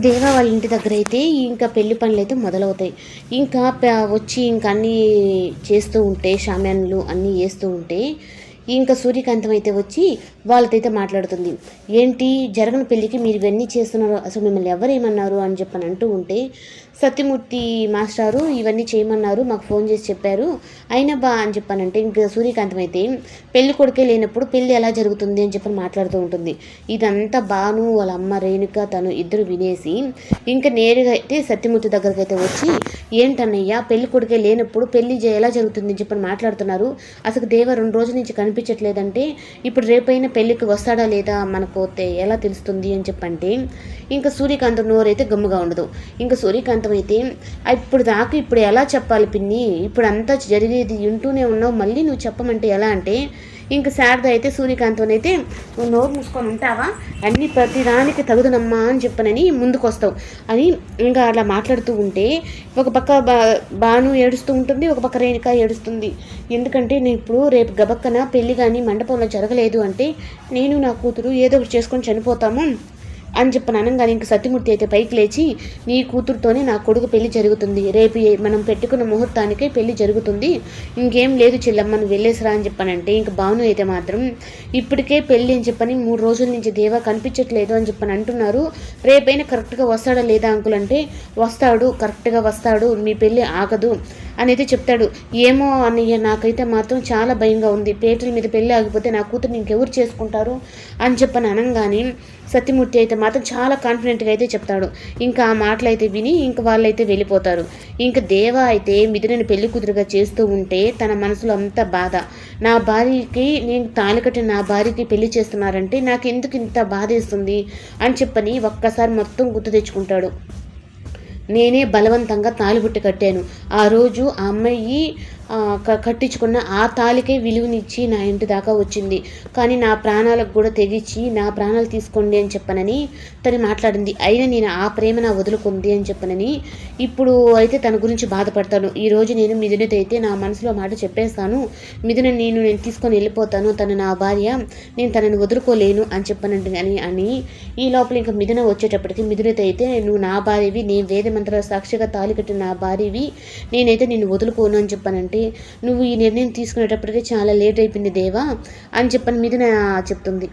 దేవా వాళ్ళ ఇంటి దగ్గర అయితే ఇంకా పెళ్లి పనులు అయితే మొదలవుతాయి. ఇంకా వచ్చి ఇంక అన్నీ చేస్తూ ఉంటే షామ్యాన్లు అన్నీ వేస్తూ ఉంటే ఇంకా సూర్యకాంతం అయితే వచ్చి వాళ్ళతో అయితే మాట్లాడుతుంది. ఏంటి జరగని పెళ్ళికి మీరు ఇవన్నీ చేస్తున్నారు, అసలు మిమ్మల్ని ఎవరేమన్నారు అని చెప్పని అంటూ ఉంటే, సత్యమూర్తి మాస్టారు ఇవన్నీ చేయమన్నారు, మాకు ఫోన్ చేసి చెప్పారు, అయినా బా అని చెప్పానంటే ఇంకా సూర్యకాంతం అయితే పెళ్లి కొడుకే లేనప్పుడు పెళ్ళి ఎలా జరుగుతుంది అని చెప్పని మాట్లాడుతూ ఉంటుంది. ఇదంతా బాను వాళ్ళ అమ్మ రేణుక తను ఇద్దరు వినేసి ఇంకా నేరుగా అయితే సత్యమూర్తి దగ్గరికి అయితే వచ్చి, ఏంటన్నయ్య పెళ్లి కొడుకే లేనప్పుడు పెళ్లి ఎలా జరుగుతుంది అని చెప్పని మాట్లాడుతున్నారు, అసలు దేవ 2 రోజుల నుంచి కనిపించట్లేదంటే ఇప్పుడు రేపైనా పెళ్ళికి వస్తాడా లేదా మనకు ఎలా తెలుస్తుంది అని చెప్పంటే ఇంకా సూర్యకాంతం నోరైతే గమ్ముగా ఉండదు. ఇంకా సూర్యకాంతం అయితే ఇప్పుడు ఎలా చెప్పాలి పిన్ని, ఇప్పుడు అంతా జరిగేది వింటూనే ఉన్నావు, మళ్ళీ నువ్వు చెప్పమంటే ఎలా అంటే ఇంకా శారద అయితే సూర్యకాంతం అయితే నువ్వు నోరు మూసుకొని ఉంటావా, అన్నీ ప్రతిదానికి తగుదనమ్మా అని చెప్పనని ముందుకు వస్తావు అని ఇంకా అలా మాట్లాడుతూ ఉంటే ఒక పక్క బాను ఏడుస్తూ ఉంటుంది, ఒక పక్క రేణుక ఏడుస్తుంది. ఎందుకంటే నేను ఇప్పుడు రేపు గబక్కన పెళ్ళి కానీ మండపంలో జరగలేదు అంటే నేను నా కూతురు ఏదో ఒకటి చేసుకొని చనిపోతాము అని చెప్పని అనగానే ఇంక సత్యమూర్తి అయితే పైకి లేచి, నీ కూతురుతోనే నా కొడుకు పెళ్లి జరుగుతుంది, రేపు మనం పెట్టుకున్న ముహూర్తానికే పెళ్లి జరుగుతుంది, ఇంకేం లేదు చెల్లమ్మ నువ్వు వెళ్ళేసిరా అని చెప్పానంటే ఇంక భాను అయితే మాత్రం ఇప్పటికే పెళ్ళి అని చెప్పని 3 రోజుల నుంచి దేవా కనిపించట్లేదు అని చెప్పని అంటున్నారు, రేపైనా కరెక్ట్గా వస్తాడా లేదా అంకుల్ అంటే వస్తాడు, కరెక్ట్గా వస్తాడు, మీ పెళ్ళి ఆగదు అనేది చెప్తాడు. ఏమో అన్నయ్య నాకైతే మాత్రం చాలా భయంగా ఉంది, పేటల మీద పెళ్ళి ఆగిపోతే నా కూతురు ఇంకెవరు చేసుకుంటారు అని చెప్పని అనగానే సత్యమూర్తి అయితే మాత్రం చాలా కాన్ఫిడెంట్గా అయితే చెప్తాడు. ఇంకా ఆ మాటలు అయితే విని ఇంక వాళ్ళైతే వెళ్ళిపోతారు. ఇంకా దేవా అయితే మిథునని పెళ్లి కూతురుగా చేస్తూ ఉంటే తన మనసులో అంత బాధ, నా భార్యకి నేను తాళి కట్టిన నా భార్యకి పెళ్లి చేస్తున్నారంటే నాకు ఎందుకు ఇంత బాధేస్తుంది అని చెప్పని ఒక్కసారి మొత్తం గుర్తు తెచ్చుకుంటాడు. నేనే బలవంతంగా తాళిబుట్టు కట్టాను, ఆ రోజు ఆ అమ్మాయి కట్టించుకున్న ఆ తాళికే విలువనిచ్చి నా ఇంటి దాకా వచ్చింది, కానీ నా ప్రాణాలకు కూడా తెగించి నా ప్రాణాలు తీసుకోండి అని చెప్పనని తను మాట్లాడింది, అయినా నేను ఆ ప్రేమ నా వదులుకుంది అని చెప్పనని ఇప్పుడు అయితే తన గురించి బాధపడతాను. ఈరోజు నేను మిథునతో అయితే నా మనసులో మాట చెప్పేస్తాను, మిథున నేను తీసుకొని వెళ్ళిపోతాను, తను నా భార్య, నేను తనని వదులుకోలేను అని చెప్పనంటే అని ఈ లోపల ఇంకా మిథున వచ్చేటప్పటికి మిథునతో అయితే నువ్వు నా భార్యవి, నేను వేద మంత్రాల సాక్షిగా తాళి కట్టిన నా భార్యవి, నేనైతే నిన్ను వదులుకోను అని చెప్పానంటే నువ్వు ఈ నిర్ణయం తీసుకునేటప్పటికే చాలా లేట్ అయిపోయింది దేవా అని చెప్పని మిథున చెప్తుంది.